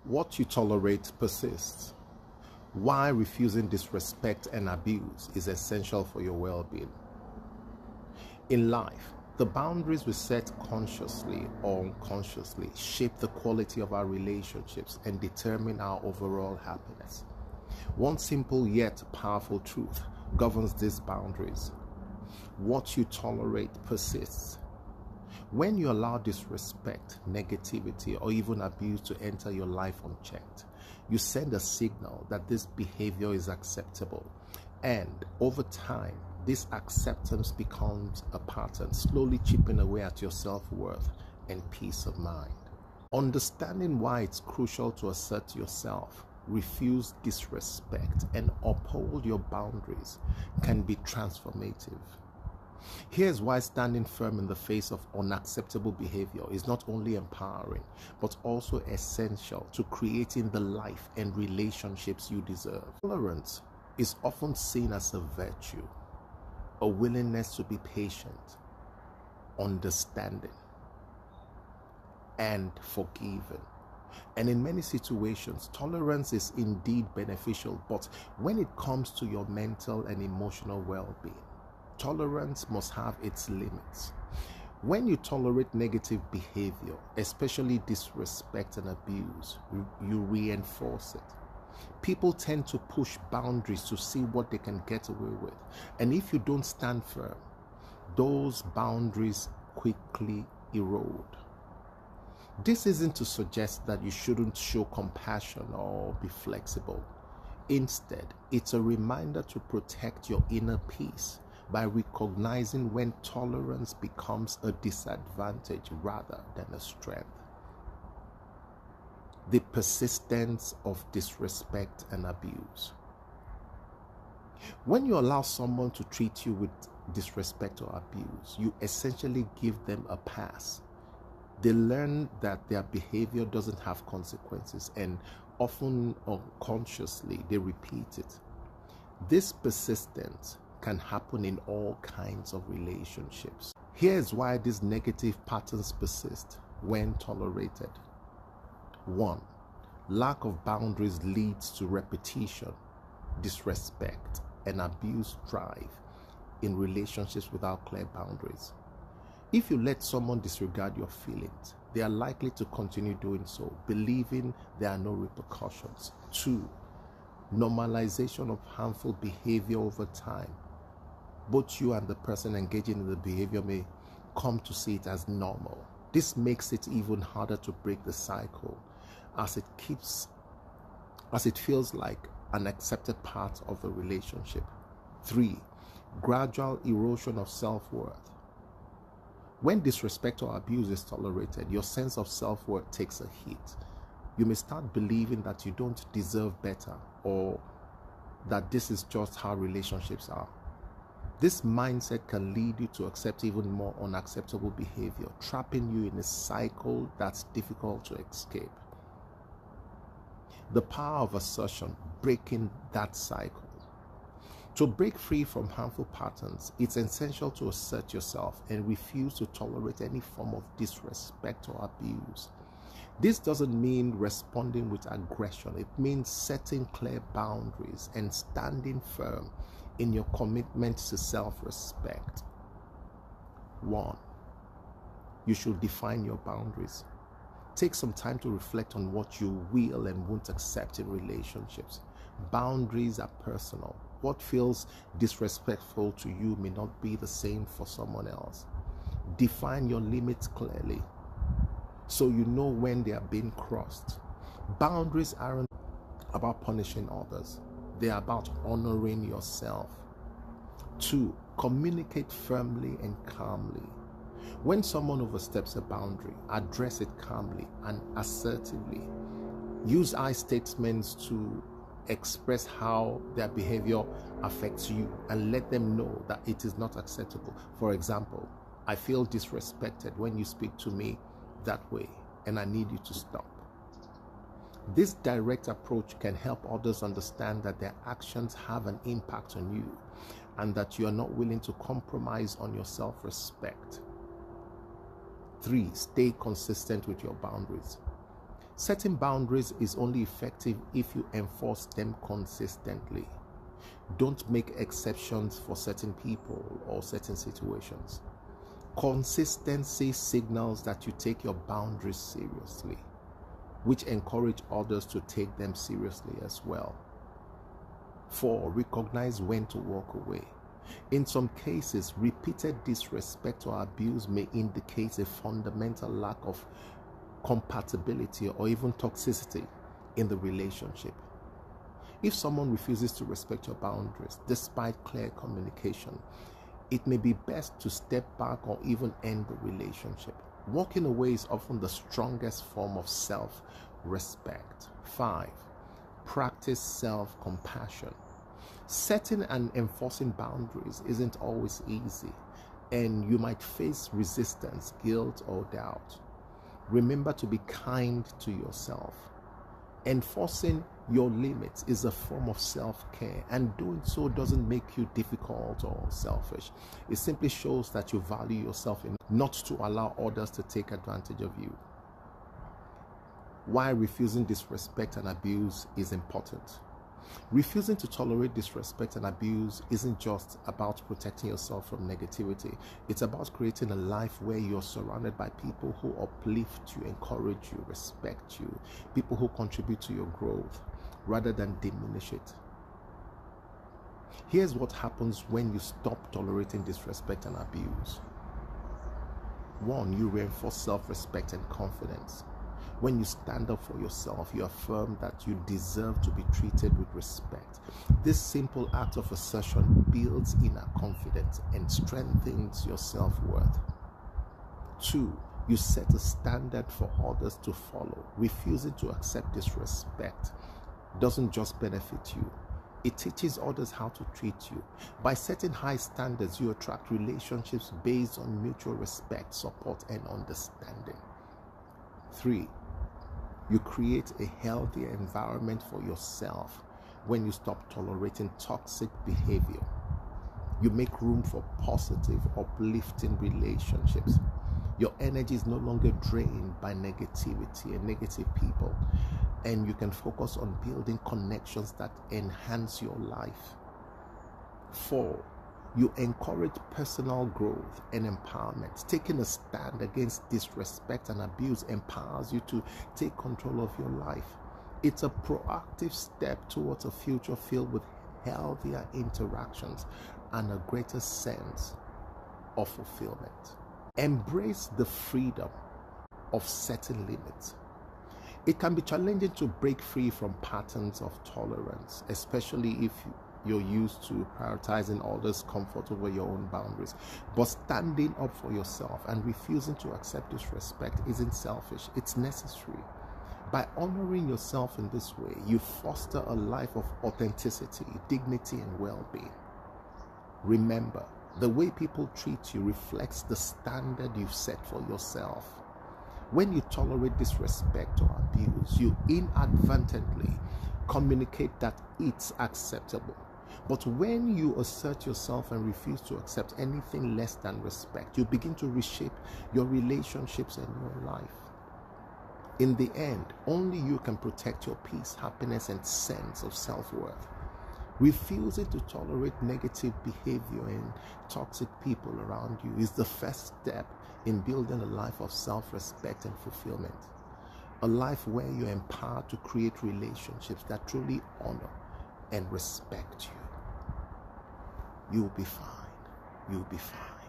What you tolerate persists. Why refusing disrespect and abuse is essential for your well-being. In life, the boundaries we set consciously or unconsciously shape the quality of our relationships and determine our overall happiness. One simple yet powerful truth governs these boundaries. What you tolerate persists. When you allow disrespect, negativity, or even abuse to enter your life unchecked, you send a signal that this behavior is acceptable. And over time, this acceptance becomes a pattern, slowly chipping away at your self-worth and peace of mind. Understanding why it's crucial to assert yourself, refuse disrespect, and uphold your boundaries can be transformative. Here's why standing firm in the face of unacceptable behavior is not only empowering, but also essential to creating the life and relationships you deserve. Tolerance is often seen as a virtue, a willingness to be patient, understanding, and forgiving. And in many situations, tolerance is indeed beneficial, but when it comes to your mental and emotional well-being, tolerance must have its limits. When you tolerate negative behavior, especially disrespect and abuse, you reinforce it. People tend to push boundaries to see what they can get away with. And if you don't stand firm, those boundaries quickly erode. This isn't to suggest that you shouldn't show compassion or be flexible. Instead, it's a reminder to protect your inner peace by recognizing when tolerance becomes a disadvantage rather than a strength. The persistence of disrespect and abuse. When you allow someone to treat you with disrespect or abuse, you essentially give them a pass. They learn that their behavior doesn't have consequences, and often unconsciously they repeat it. This persistence can happen in all kinds of relationships. Here's why these negative patterns persist when tolerated. 1. Lack of boundaries leads to repetition, disrespect, and abuse thrive in relationships without clear boundaries. If you let someone disregard your feelings, they are likely to continue doing so, believing there are no repercussions. 2. Normalization of harmful behavior over time. Both you and the person engaging in the behavior may come to see it as normal. This makes it even harder to break the cycle, as it feels like an accepted part of the relationship. 3. Gradual erosion of self-worth. When disrespect or abuse is tolerated, your sense of self-worth takes a hit. You may start believing that you don't deserve better, or that this is just how relationships are. This mindset can lead you to accept even more unacceptable behavior, trapping you in a cycle that's difficult to escape. The power of assertion, breaking that cycle. To break free from harmful patterns, it's essential to assert yourself and refuse to tolerate any form of disrespect or abuse. This doesn't mean responding with aggression. It means setting clear boundaries and standing firm in your commitment to self-respect. 1. You should define your boundaries. Take some time to reflect on what you will and won't accept in relationships. Boundaries are personal. What feels disrespectful to you may not be the same for someone else. Define your limits clearly so you know when they are being crossed. Boundaries aren't about punishing others. They are about honoring yourself. 2. Communicate firmly and calmly. When someone oversteps a boundary, address it calmly and assertively. Use I statements to express how their behavior affects you and let them know that it is not acceptable. For example, I feel disrespected when you speak to me that way, and I need you to stop. This direct approach can help others understand that their actions have an impact on you and that you are not willing to compromise on your self-respect. 3. Stay consistent with your boundaries. Setting boundaries is only effective if you enforce them consistently. Don't make exceptions for certain people or certain situations. Consistency signals that you take your boundaries seriously, which encourage others to take them seriously as well. 4. Recognize when to walk away. In some cases, repeated disrespect or abuse may indicate a fundamental lack of compatibility or even toxicity in the relationship. If someone refuses to respect your boundaries despite clear communication, it may be best to step back or even end the relationship. Walking away is often the strongest form of self-respect. 5. Practice self-compassion. Setting and enforcing boundaries isn't always easy, and you might face resistance, guilt, or doubt. Remember to be kind to yourself. Enforcing your limits is a form of self-care, and doing so doesn't make you difficult or selfish. It simply shows that you value yourself enough not to allow others to take advantage of you. Why refusing disrespect and abuse is important. Refusing to tolerate disrespect and abuse isn't just about protecting yourself from negativity. It's about creating a life where you're surrounded by people who uplift you, encourage you, respect you, people who contribute to your growth rather than diminish it. Here's what happens when you stop tolerating disrespect and abuse. 1. You reinforce self-respect and confidence. When you stand up for yourself, you affirm that you deserve to be treated with respect. This simple act of assertion builds inner confidence and strengthens your self-worth. 2. You set a standard for others to follow. Refusing to accept disrespect doesn't just benefit you, it teaches others how to treat you. By setting high standards, you attract relationships based on mutual respect, support, and understanding. 3. You create a healthier environment for yourself when you stop tolerating toxic behavior. You make room for positive, uplifting relationships. Your energy is no longer drained by negativity and negative people, and you can focus on building connections that enhance your life. 4. You encourage personal growth and empowerment. Taking a stand against disrespect and abuse empowers you to take control of your life. It's a proactive step towards a future filled with healthier interactions and a greater sense of fulfillment. Embrace the freedom of setting limits. It can be challenging to break free from patterns of tolerance, especially if you're used to prioritizing others' comfort over your own boundaries. But standing up for yourself and refusing to accept disrespect isn't selfish, it's necessary. By honoring yourself in this way, you foster a life of authenticity, dignity, and well-being. Remember, the way people treat you reflects the standard you've set for yourself. When you tolerate disrespect or abuse, you inadvertently communicate that it's acceptable. But when you assert yourself and refuse to accept anything less than respect, you begin to reshape your relationships and your life. In the end, only you can protect your peace, happiness, and sense of self-worth. Refusing to tolerate negative behavior and toxic people around you is the first step in building a life of self-respect and fulfillment. A life where you're empowered to create relationships that truly honor and respect you. You'll be fine. You'll be fine.